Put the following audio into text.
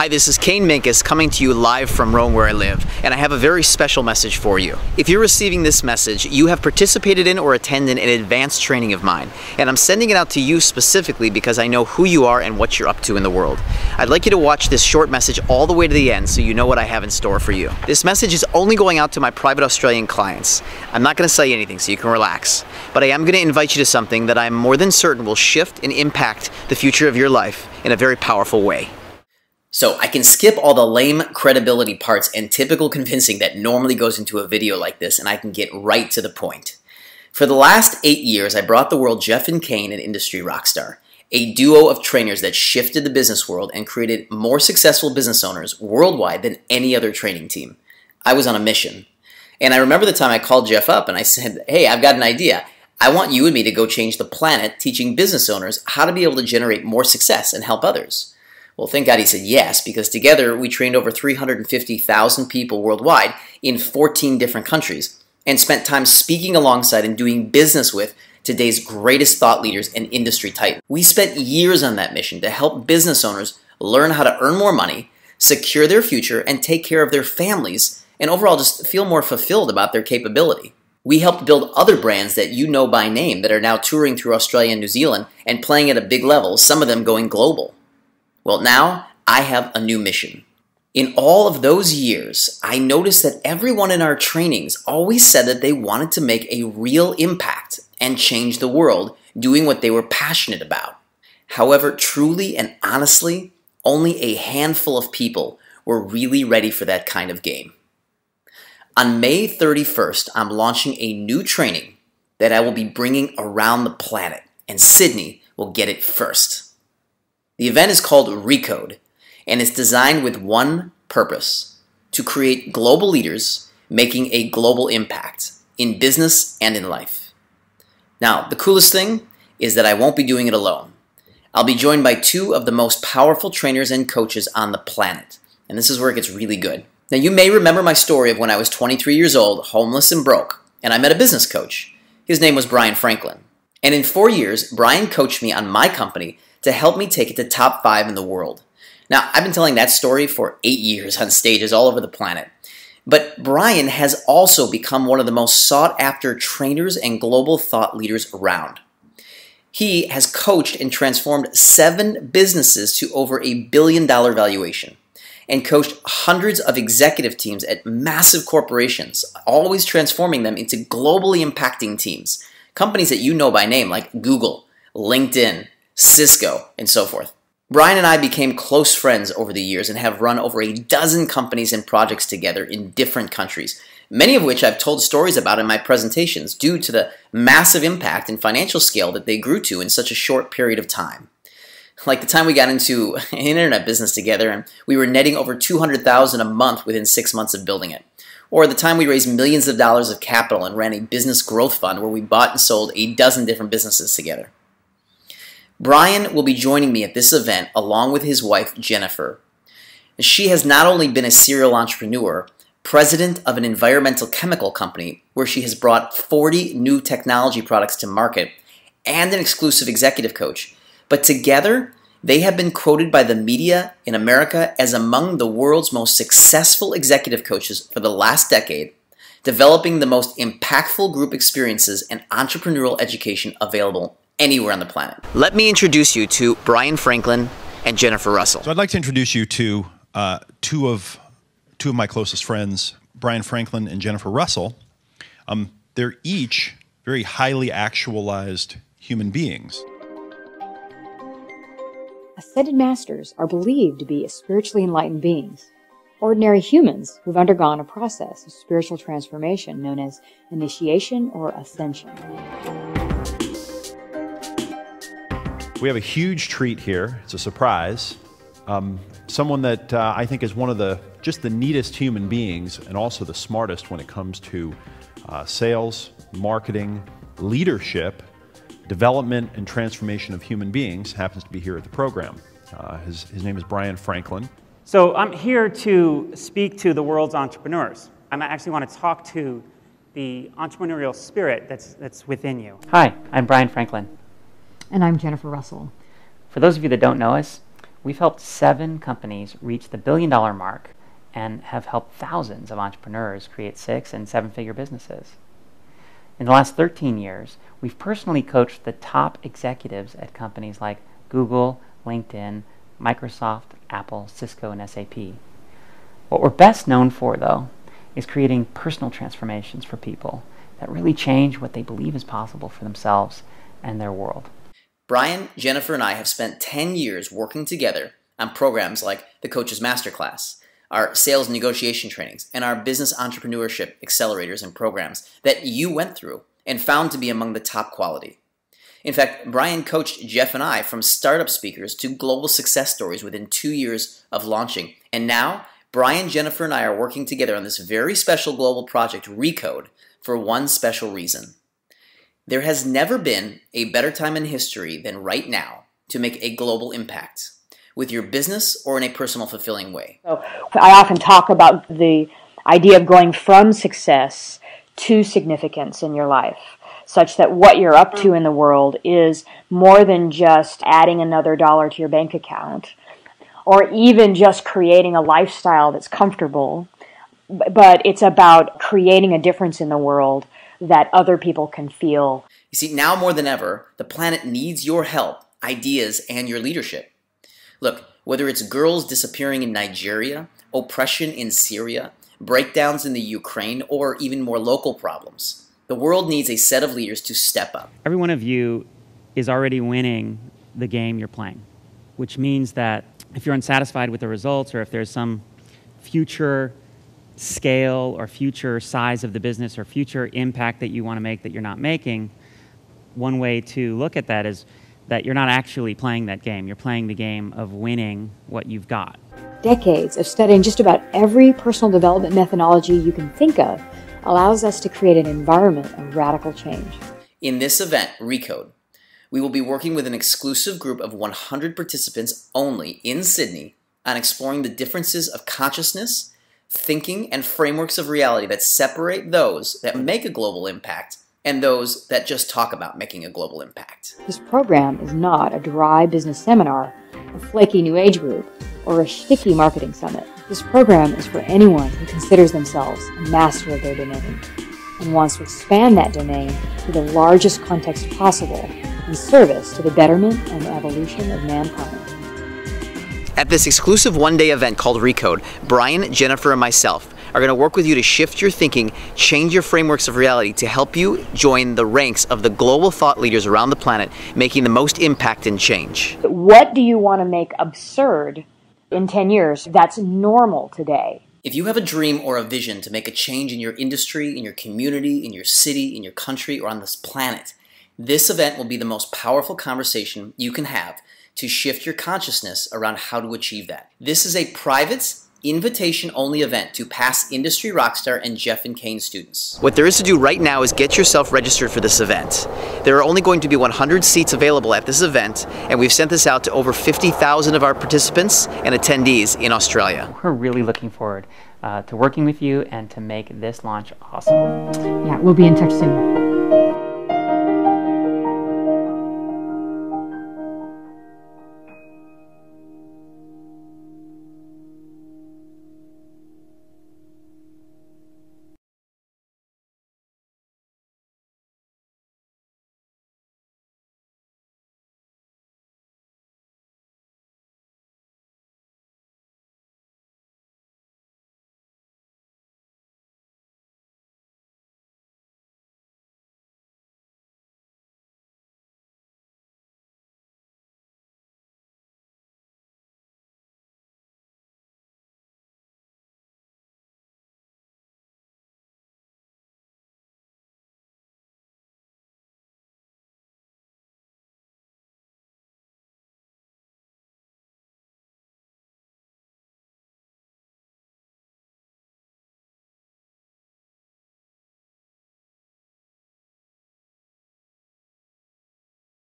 Hi, this is Kane Minkus coming to you live from Rome where I live, and I have a very special message for you. If you're receiving this message, you have participated in or attended an advanced training of mine, and I'm sending it out to you specifically because I know who you are and what you're up to in the world. I'd like you to watch this short message all the way to the end so you know what I have in store for you. This message is only going out to my private Australian clients. I'm not going to say anything so you can relax, but I am going to invite you to something that I'm more than certain will shift and impact the future of your life in a very powerful way. So I can skip all the lame credibility parts and typical convincing that normally goes into a video like this, and I can get right to the point. For the last 8 years, I brought the world Jeff and Kane, an industry rockstar, a duo of trainers that shifted the business world and created more successful business owners worldwide than any other training team. I was on a mission. And I remember the time I called Jeff up and I said, hey, I've got an idea. I want you and me to go change the planet teaching business owners how to be able to generate more success and help others. Well, thank God he said yes, because together we trained over 350,000 people worldwide in 14 different countries and spent time speaking alongside and doing business with today's greatest thought leaders and industry titans. We spent years on that mission to help business owners learn how to earn more money, secure their future, and take care of their families, and overall just feel more fulfilled about their capability. We helped build other brands that you know by name that are now touring through Australia and New Zealand and playing at a big level, some of them going global. Well, now I have a new mission. In all of those years, I noticed that everyone in our trainings always said that they wanted to make a real impact and change the world doing what they were passionate about. However, truly and honestly, only a handful of people were really ready for that kind of game. On May 31st, I'm launching a new training that I will be bringing around the planet, and Sydney will get it first. The event is called Recode, and it's designed with one purpose: to create global leaders making a global impact in business and in life. Now, the coolest thing is that I won't be doing it alone. I'll be joined by two of the most powerful trainers and coaches on the planet, and this is where it gets really good. Now, you may remember my story of when I was 23 years old, homeless and broke, and I met a business coach. His name was Brian Franklin. And in 4 years, Brian coached me on my company to help me take it to top 5 in the world. Now, I've been telling that story for 8 years on stages all over the planet. But Brian has also become one of the most sought-after trainers and global thought leaders around. He has coached and transformed 7 businesses to over $1 billion valuation and coached hundreds of executive teams at massive corporations, always transforming them into globally impacting teams. Companies that you know by name like Google, LinkedIn, Cisco, and so forth. Brian and I became close friends over the years and have run over a dozen companies and projects together in different countries, many of which I've told stories about in my presentations due to the massive impact and financial scale that they grew to in such a short period of time. Like the time we got into an internet business together and we were netting over $200,000 a month within 6 months of building it. Or the time we raised millions of dollars of capital and ran a business growth fund where we bought and sold a dozen different businesses together. Brian will be joining me at this event along with his wife, Jennifer. She has not only been a serial entrepreneur, president of an environmental chemical company where she has brought 40 new technology products to market, and an exclusive executive coach, but together they have been quoted by the media in America as among the world's most successful executive coaches for the last decade, developing the most impactful group experiences and entrepreneurial education available anywhere on the planet. Let me introduce you to Brian Franklin and Jennifer Russell. So I'd like to introduce you to two of my closest friends, Brian Franklin and Jennifer Russell. They're each very highly actualized human beings. Ascended masters are believed to be spiritually enlightened beings, ordinary humans who've undergone a process of spiritual transformation known as initiation or ascension. We have a huge treat here. It's a surprise. Someone that I think is one of just the neatest human beings and also the smartest when it comes to sales, marketing, leadership, development, and transformation of human beings, happens to be here at the program. His name is Brian Franklin. So I'm here to speak to the world's entrepreneurs. I actually want to talk to the entrepreneurial spirit that's within you. Hi, I'm Brian Franklin. And I'm Jennifer Russell. For those of you that don't know us, We've helped 7 companies reach the billion-dollar mark and have helped thousands of entrepreneurs create 6- and 7-figure businesses. In the last 13 years, we've personally coached the top executives at companies like Google, LinkedIn, Microsoft, Apple, Cisco, and SAP. What we're best known for, though, is creating personal transformations for people that really change what they believe is possible for themselves and their world. Brian, Jennifer, and I have spent 10 years working together on programs like the Coach's Masterclass, our sales negotiation trainings, and our business entrepreneurship accelerators and programs that you went through and found to be among the top quality. In fact, Brian coached Jeff and I from startup speakers to global success stories within 2 years of launching. And now, Brian, Jennifer, and I are working together on this very special global project, Recode, for one special reason. There has never been a better time in history than right now to make a global impact with your business or in a personal fulfilling way. So I often talk about the idea of going from success to significance in your life, such that what you're up to in the world is more than just adding another dollar to your bank account or even just creating a lifestyle that's comfortable, but it's about creating a difference in the world that other people can feel. You see, now more than ever, the planet needs your help, ideas, and your leadership. Look, whether it's girls disappearing in Nigeria, oppression in Syria, breakdowns in the Ukraine, or even more local problems, the world needs a set of leaders to step up. Every one of you is already winning the game you're playing, which means that if you're unsatisfied with the results or if there's some future scale or future size of the business or future impact that you want to make that you're not making, one way to look at that is that you're not actually playing that game. You're playing the game of winning what you've got. Decades of studying just about every personal development methodology you can think of allows us to create an environment of radical change. In this event, Recode, we will be working with an exclusive group of 100 participants only in Sydney on exploring the differences of consciousness, thinking, and frameworks of reality that separate those that make a global impact and those that just talk about making a global impact. This program is not a dry business seminar, a flaky New Age group, or a shticky marketing summit. This program is for anyone who considers themselves a master of their domain and wants to expand that domain to the largest context possible in service to the betterment and evolution of mankind. At this exclusive one-day event called Recode, Brian, Jennifer, and myself are going to work with you to shift your thinking, change your frameworks of reality to help you join the ranks of the global thought leaders around the planet, making the most impact and change. What do you want to make absurd in 10 years that's normal today? If you have a dream or a vision to make a change in your industry, in your community, in your city, in your country, or on this planet, this event will be the most powerful conversation you can have to shift your consciousness around how to achieve that. This is a private, invitation-only event to past industry rockstar and Jeff and Kane students. What there is to do right now is get yourself registered for this event. There are only going to be 100 seats available at this event, and we've sent this out to over 50,000 of our participants and attendees in Australia. We're really looking forward to working with you and to make this launch awesome. Yeah, we'll be in touch soon.